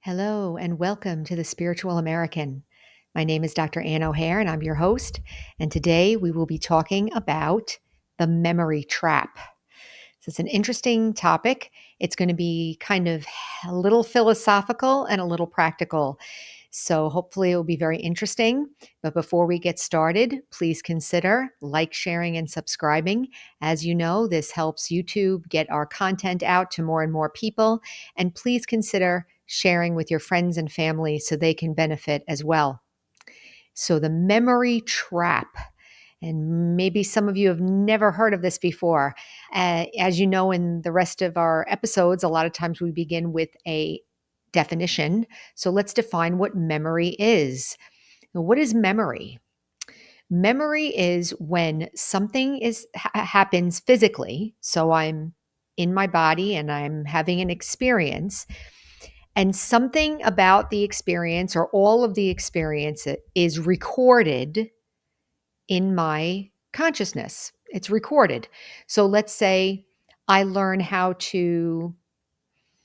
Hello, and welcome to the Spiritual American. My name is Dr. Ann O'Hare, and I'm your host. And today we will be talking about the memory trap. So it's an interesting topic. It's going to be kind of a little philosophical and a little practical. So hopefully it will be very interesting. But before we get started, please consider sharing, and subscribing. As you know, this helps YouTube get our content out to more and more people. And please consider sharing with your friends and family so they can benefit as well. So the memory trap. And maybe some of you have never heard of this before. As you know, in the rest of our episodes, a lot of times we begin with a definition. So let's define what memory is. Now, what is memory? Memory is when something happens physically. So I'm in my body and I'm having an experience, and something about the experience or all of the experience is recorded in my consciousness. It's recorded. So let's say I learn how to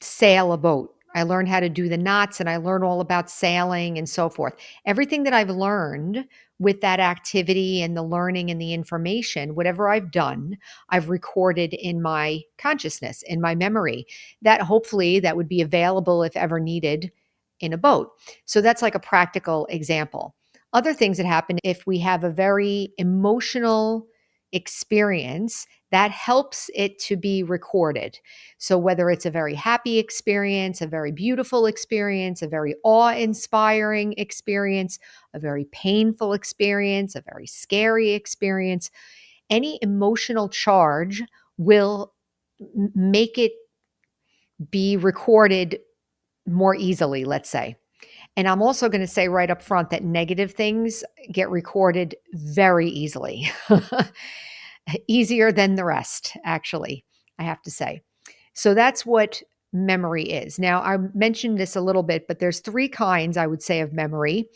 sail a boat. I learn how to do the knots and I learn all about sailing and so forth. Everything that I've learned with that activity and the learning and the information, whatever I've done, I've recorded in my consciousness, in my memory, that hopefully that would be available if ever needed in a boat. So that's like a practical example. Other things that happen if we have a very emotional experience, that helps it to be recorded. So, whether it's a very happy experience, a very beautiful experience, a very awe inspiring experience, a very painful experience, a very scary experience, any emotional charge will make it be recorded more easily, let's say. And I'm also going to say right up front that negative things get recorded very easily, easier than the rest, actually, I have to say. So that's what memory is. Now, I mentioned this a little bit, but there's three kinds, I would say, of memory.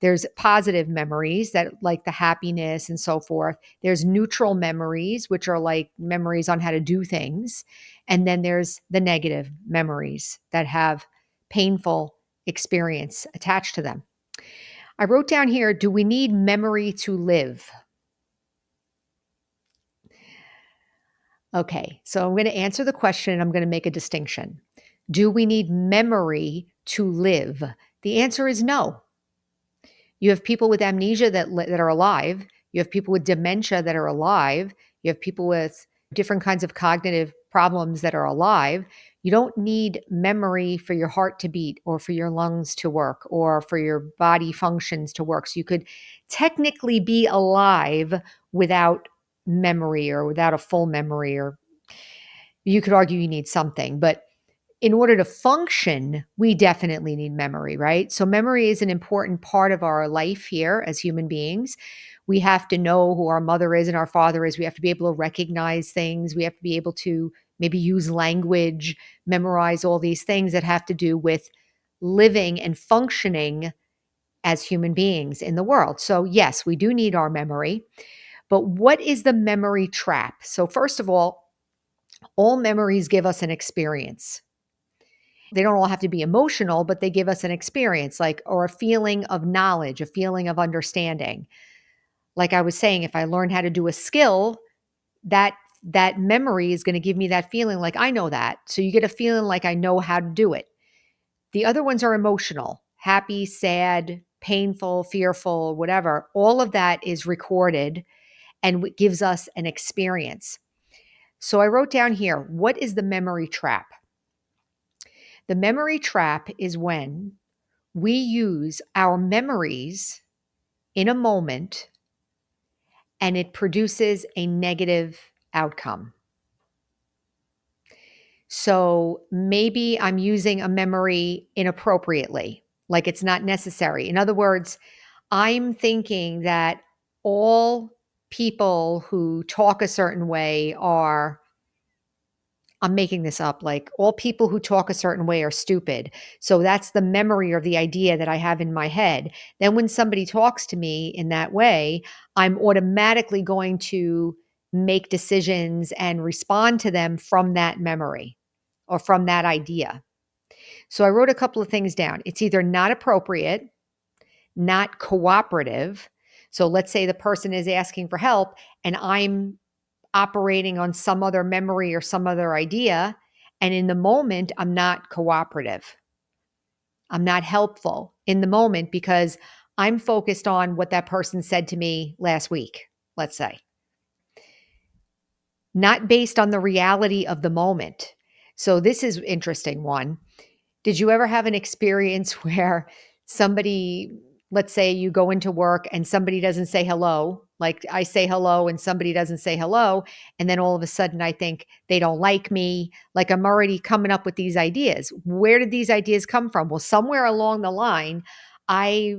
There's positive memories that like the happiness and so forth. There's neutral memories, which are like memories on how to do things. And then there's the negative memories that have painful experience attached to them. I wrote down here, do we need memory to live? Okay, so I'm going to answer the question and I'm going to make a distinction. Do we need memory to live? The answer is no. You have people with amnesia that are alive. You have people with dementia that are alive. You have people with different kinds of cognitive problems that are alive. You don't need memory for your heart to beat or for your lungs to work or for your body functions to work. So you could technically be alive without memory or without a full memory, or you could argue you need something, but in order to function, we definitely need memory, right? So memory is an important part of our life here as human beings. We have to know who our mother is and our father is. We have to be able to recognize things. We have to be able to maybe use language, memorize all these things that have to do with living and functioning as human beings in the world. So yes, we do need our memory. But what is the memory trap? So first of all memories give us an experience. They don't all have to be emotional, but they give us an experience, like, or a feeling of knowledge, a feeling of understanding. Like I was saying, if I learn how to do a skill, that that memory is going to give me that feeling like I know that. So you get a feeling like I know how to do it. The other ones are emotional, happy, sad, painful, fearful, whatever. All of that is recorded and gives us an experience. So I wrote down here, what is the memory trap? The memory trap is when we use our memories in a moment and it produces a negative outcome. So maybe I'm using a memory inappropriately, like it's not necessary. In other words, I'm thinking that all people who talk a certain way are, I'm making this up, like all people who talk a certain way are stupid. So that's the memory or the idea that I have in my head. Then when somebody talks to me in that way, I'm automatically going to make decisions and respond to them from that memory or from that idea. So I wrote a couple of things down. It's either not appropriate, not cooperative. So let's say the person is asking for help and I'm operating on some other memory or some other idea. And in the moment, I'm not cooperative. I'm not helpful in the moment because I'm focused on what that person said to me last week, let's say, not based on the reality of the moment. So this is interesting one. Did you ever have an experience where somebody, let's say you go into work and somebody doesn't say hello, like I say hello and somebody doesn't say hello, and then all of a sudden I think they don't like me, like I'm already coming up with these ideas. Where did these ideas come from? Well, somewhere along the line, I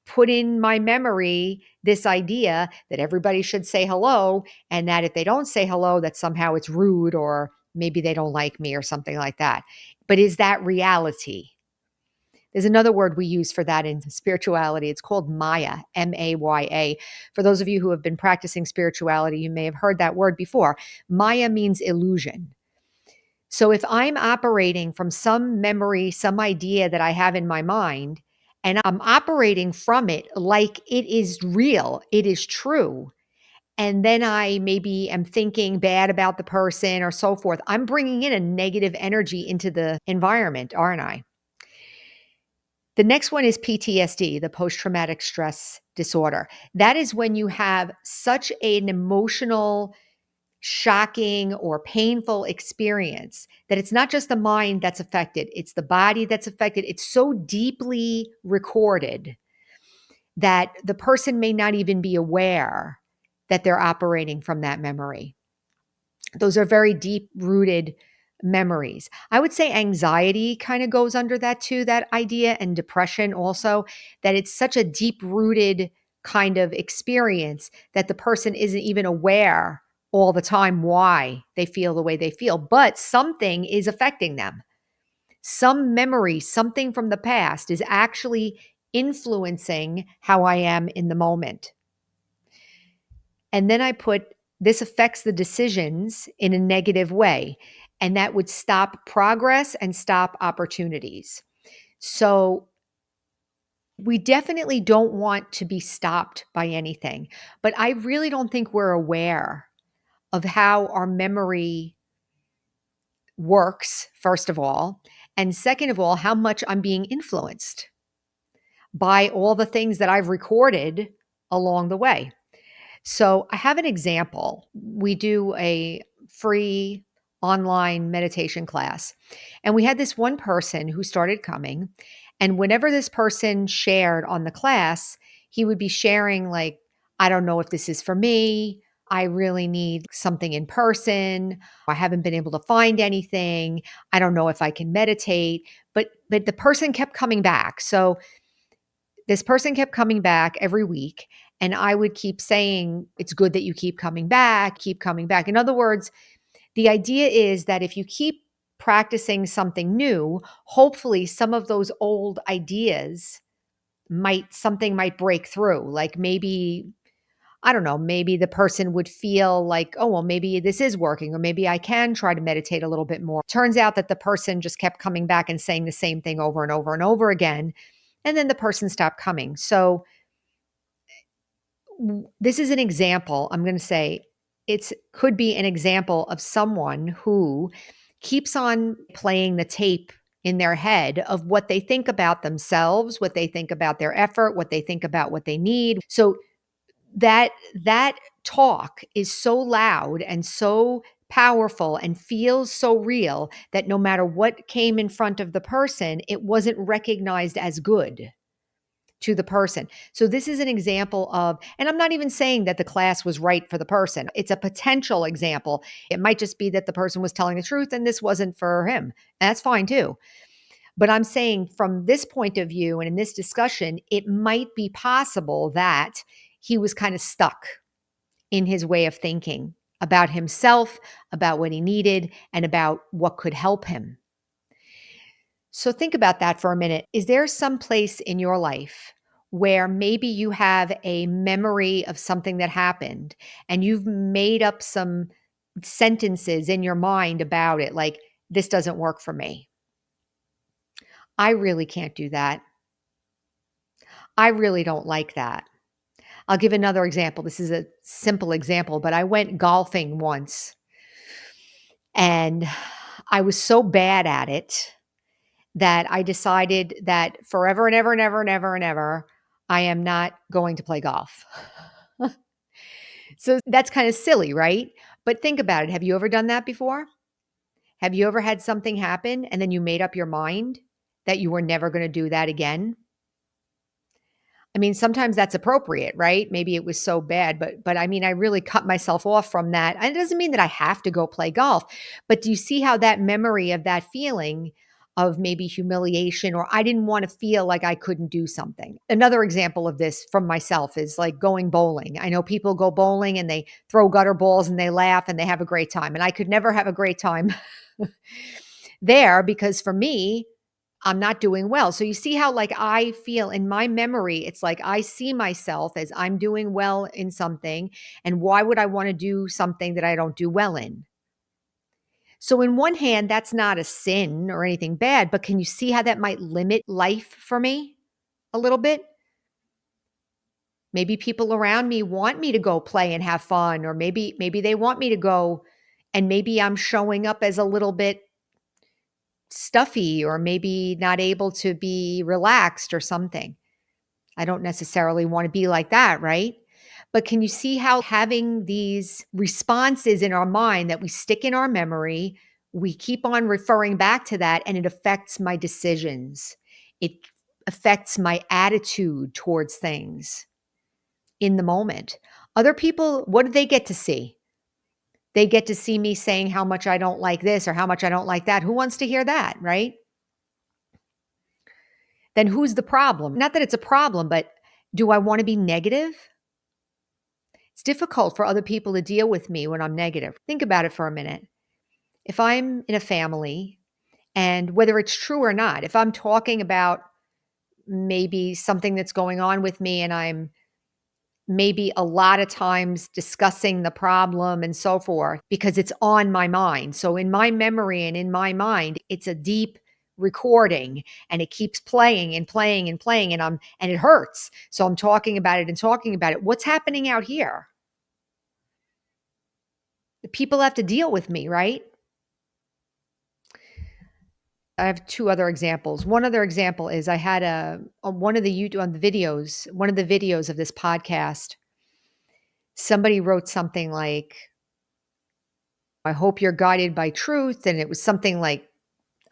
put in my memory this idea that everybody should say hello, and that if they don't say hello, that somehow it's rude or maybe they don't like me or something like that. But is that reality? There's another word we use for that in spirituality. It's called Maya, Maya. For those of you who have been practicing spirituality, you may have heard that word before. Maya means illusion. So if I'm operating from some memory, some idea that I have in my mind, and I'm operating from it like it is real, it is true, and then I maybe am thinking bad about the person or so forth, I'm bringing in a negative energy into the environment, aren't I? The next one is PTSD, the post traumatic stress disorder. That is when you have such an emotional, shocking, or painful experience that it's not just the mind that's affected, it's the body that's affected. It's so deeply recorded that the person may not even be aware that they're operating from that memory. Those are very deep rooted memories. I would say anxiety kind of goes under that too, that idea, and depression also, that it's such a deep rooted kind of experience that the person isn't even aware all the time why they feel the way they feel, but something is affecting them. Some memory, something from the past is actually influencing how I am in the moment. And then I put, this affects the decisions in a negative way. And that would stop progress and stop opportunities. So we definitely don't want to be stopped by anything. But I really don't think we're aware of how our memory works, first of all. And second of all, how much I'm being influenced by all the things that I've recorded along the way. So I have an example. We do a free online meditation class, and we had this one person who started coming. And whenever this person shared on the class, he would be sharing, like, I don't know if this is for me. I really need something in person. I haven't been able to find anything. I don't know if I can meditate. But the person kept coming back. So this person kept coming back every week, and I would keep saying, it's good that you keep coming back, keep coming back. In other words, the idea is that if you keep practicing something new, hopefully some of those old ideas something might break through. Like maybe, I don't know, maybe the person would feel like, oh, well, maybe this is working, or maybe I can try to meditate a little bit more. Turns out that the person just kept coming back and saying the same thing over and over and over again. And then the person stopped coming. So this is an example. I'm going to say it could be an example of someone who keeps on playing the tape in their head of what they think about themselves, what they think about their effort, what they think about what they need. So that talk is so loud and so powerful and feels so real that no matter what came in front of the person, it wasn't recognized as good to the person. So this is an example of, and I'm not even saying that the class was right for the person. It's a potential example. It might just be that the person was telling the truth and this wasn't for him. And that's fine too. But I'm saying from this point of view and in this discussion, it might be possible that he was kind of stuck in his way of thinking about himself, about what he needed, and about what could help him. So think about that for a minute. Is there some place in your life where maybe you have a memory of something that happened and you've made up some sentences in your mind about it, like, this doesn't work for me? I really can't do that. I really don't like that. I'll give another example. This is a simple example, but I went golfing once and I was so bad at it that I decided that forever and ever and ever and ever and ever, I am not going to play golf. So that's kind of silly, right? But think about it. Have you ever done that before? Have you ever had something happen and then you made up your mind that you were never going to do that again? I mean, sometimes that's appropriate, right? Maybe it was so bad, but I mean, I really cut myself off from that. And it doesn't mean that I have to go play golf, but do you see how that memory of that feeling of maybe humiliation or I didn't want to feel like I couldn't do something. Another example of this from myself is like going bowling. I know people go bowling and they throw gutter balls and they laugh and they have a great time. And I could never have a great time there because for me, I'm not doing well. So you see how like I feel in my memory, it's like I see myself as I'm doing well in something. And why would I want to do something that I don't do well in? So in one hand, that's not a sin or anything bad, but can you see how that might limit life for me a little bit? Maybe people around me want me to go play and have fun, or maybe they want me to go and maybe I'm showing up as a little bit stuffy or maybe not able to be relaxed or something. I don't necessarily want to be like that, right? But can you see how having these responses in our mind that we stick in our memory, we keep on referring back to that and it affects my decisions. It affects my attitude towards things in the moment. Other people, what do they get to see? They get to see me saying how much I don't like this or how much I don't like that. Who wants to hear that, right? Then who's the problem? Not that it's a problem, but do I want to be negative? It's difficult for other people to deal with me when I'm negative. Think about it for a minute. If I'm in a family, and whether it's true or not, if I'm talking about maybe something that's going on with me and I'm maybe a lot of times discussing the problem and so forth because it's on my mind. So in my memory and in my mind, it's a deep recording and it keeps playing and playing and playing and it hurts. So I'm talking about it and talking about it. What's happening out here? The people have to deal with me, right? I have two other examples. One other example is I had one of the YouTube on the videos, one of the videos of this podcast, somebody wrote something like, I hope you're guided by truth. And it was something like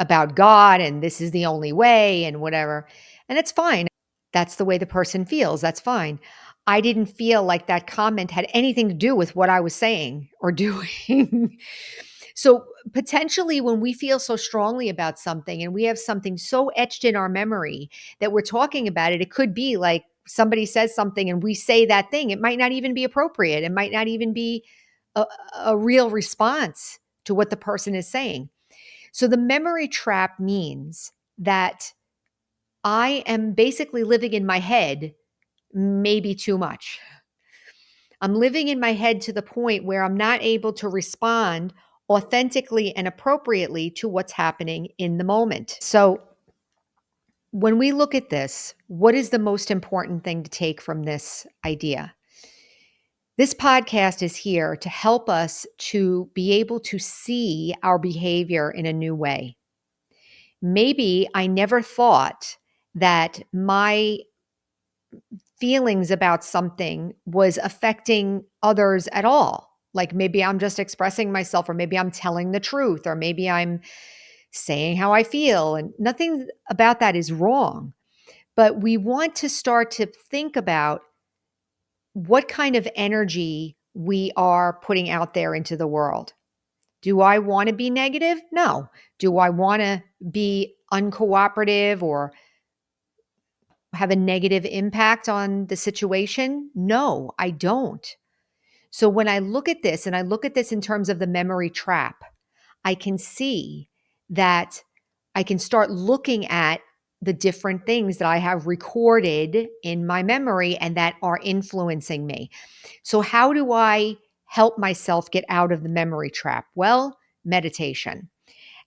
about God and this is the only way and whatever. And it's fine. That's the way the person feels. That's fine. I didn't feel like that comment had anything to do with what I was saying or doing. So potentially when we feel so strongly about something and we have something so etched in our memory that we're talking about it, it could be like somebody says something and we say that thing. It might not even be appropriate. It might not even be a, a real response to what the person is saying. So the memory trap means that I am basically living in my head maybe too much. I'm living in my head to the point where I'm not able to respond authentically and appropriately to what's happening in the moment. So, when we look at this, what is the most important thing to take from this idea? This podcast is here to help us to be able to see our behavior in a new way. Maybe I never thought that my feelings about something was affecting others at all. Like maybe I'm just expressing myself, or maybe I'm telling the truth, or maybe I'm saying how I feel, and nothing about that is wrong. But we want to start to think about what kind of energy we are putting out there into the world. Do I want to be negative? No. Do I want to be uncooperative or have a negative impact on the situation? No, I don't. So when I look at this and I look at this in terms of the memory trap, I can see that I can start looking at the different things that I have recorded in my memory and that are influencing me. So, how do I help myself get out of the memory trap? Well, meditation.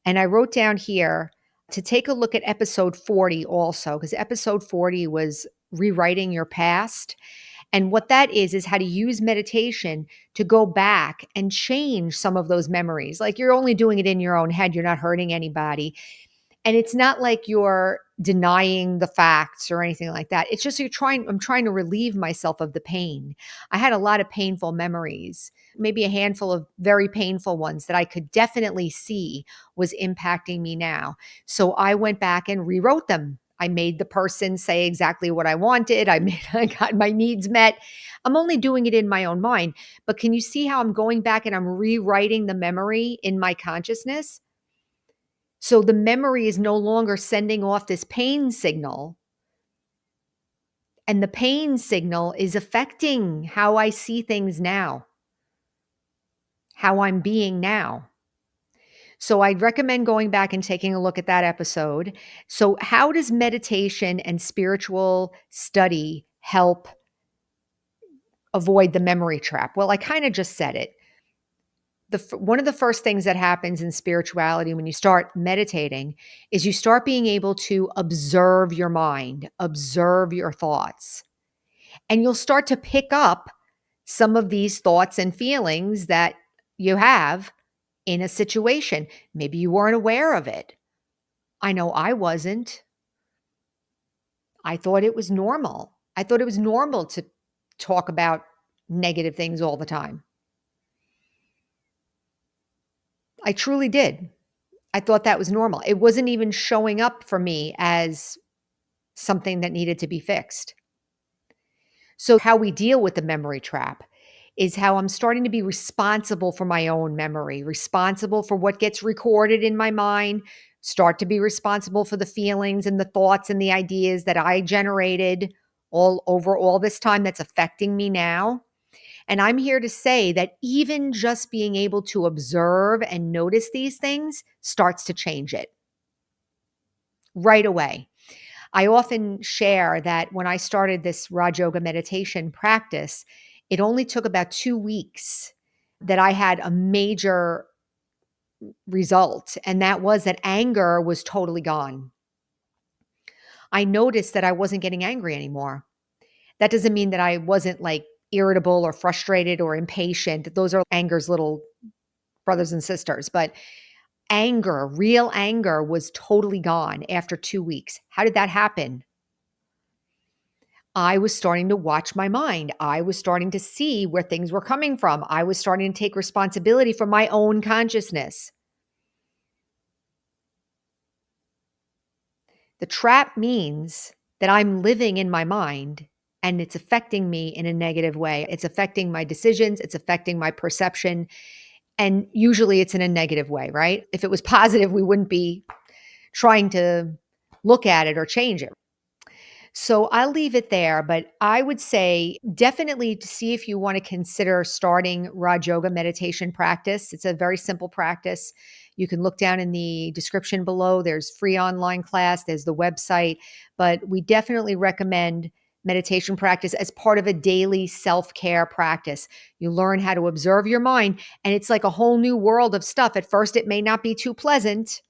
And I wrote down here to take a look at episode 40 also, because episode 40 was rewriting your past. And what that is how to use meditation to go back and change some of those memories. Like you're only doing it in your own head, you're not hurting anybody. And it's not like you're denying the facts or anything like that. It's just I'm trying to relieve myself of the pain. I had a lot of painful memories, maybe a handful of very painful ones that I could definitely see was impacting me now. So I went back and rewrote them. I made the person say exactly what I wanted. I got my needs met. I'm only doing it in my own mind. But can you see how I'm going back and I'm rewriting the memory in my consciousness? So the memory is no longer sending off this pain signal, and the pain signal is affecting how I see things now, how I'm being now. So I'd recommend going back and taking a look at that episode. So how does meditation and spiritual study help avoid the memory trap? Well, I kind of just said it. One of the first things that happens in spirituality when you start meditating is you start being able to observe your mind, observe your thoughts, and you'll start to pick up some of these thoughts and feelings that you have in a situation. Maybe you weren't aware of it. I know I wasn't. I thought it was normal. I thought it was normal to talk about negative things all the time. I truly did. I thought that was normal. It wasn't even showing up for me as something that needed to be fixed. So, how we deal with the memory trap is how I'm starting to be responsible for my own memory, responsible for what gets recorded in my mind, start to be responsible for the feelings and the thoughts and the ideas that I generated all over all this time that's affecting me now. And I'm here to say that even just being able to observe and notice these things starts to change it right away. I often share that when I started this Raj Yoga meditation practice, it only took about 2 weeks that I had a major result, and that was that anger was totally gone. I noticed that I wasn't getting angry anymore. That doesn't mean that I wasn't, like, irritable or frustrated or impatient. Those are anger's little brothers and sisters, but anger, real anger was totally gone after 2 weeks. How did that happen? I was starting to watch my mind. I was starting to see where things were coming from. I was starting to take responsibility for my own consciousness. The trap means that I'm living in my mind and it's affecting me in a negative way. It's affecting my decisions, it's affecting my perception. And usually it's in a negative way, right? If it was positive, we wouldn't be trying to look at it or change it. So I'll leave it there, but I would say definitely to see if you want to consider starting Raj Yoga meditation practice. It's a very simple practice. You can look down in the description below. There's free online class, there's the website, but we definitely recommend meditation practice as part of a daily self-care practice. You learn how to observe your mind, and it's like a whole new world of stuff. At first, it may not be too pleasant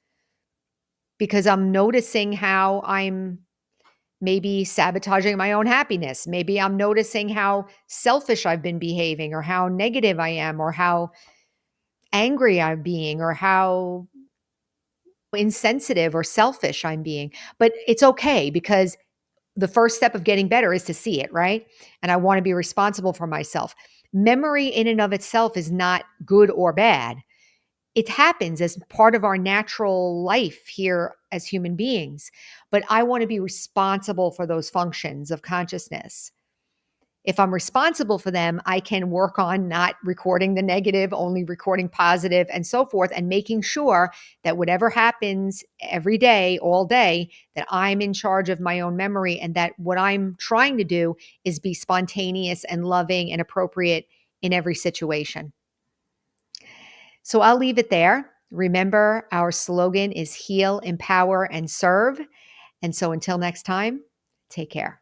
because I'm noticing how I'm maybe sabotaging my own happiness. Maybe I'm noticing how selfish I've been behaving, or how negative I am, or how angry I'm being, or how insensitive or selfish I'm being. But it's okay because the first step of getting better is to see it, right? And I want to be responsible for myself. Memory in and of itself is not good or bad. It happens as part of our natural life here as human beings, but I want to be responsible for those functions of consciousness. If I'm responsible for them, I can work on not recording the negative, only recording positive, and so forth, and making sure that whatever happens every day, all day, that I'm in charge of my own memory, and that what I'm trying to do is be spontaneous and loving and appropriate in every situation. So I'll leave it there. Remember, our slogan is heal, empower, and serve. And so until next time, take care.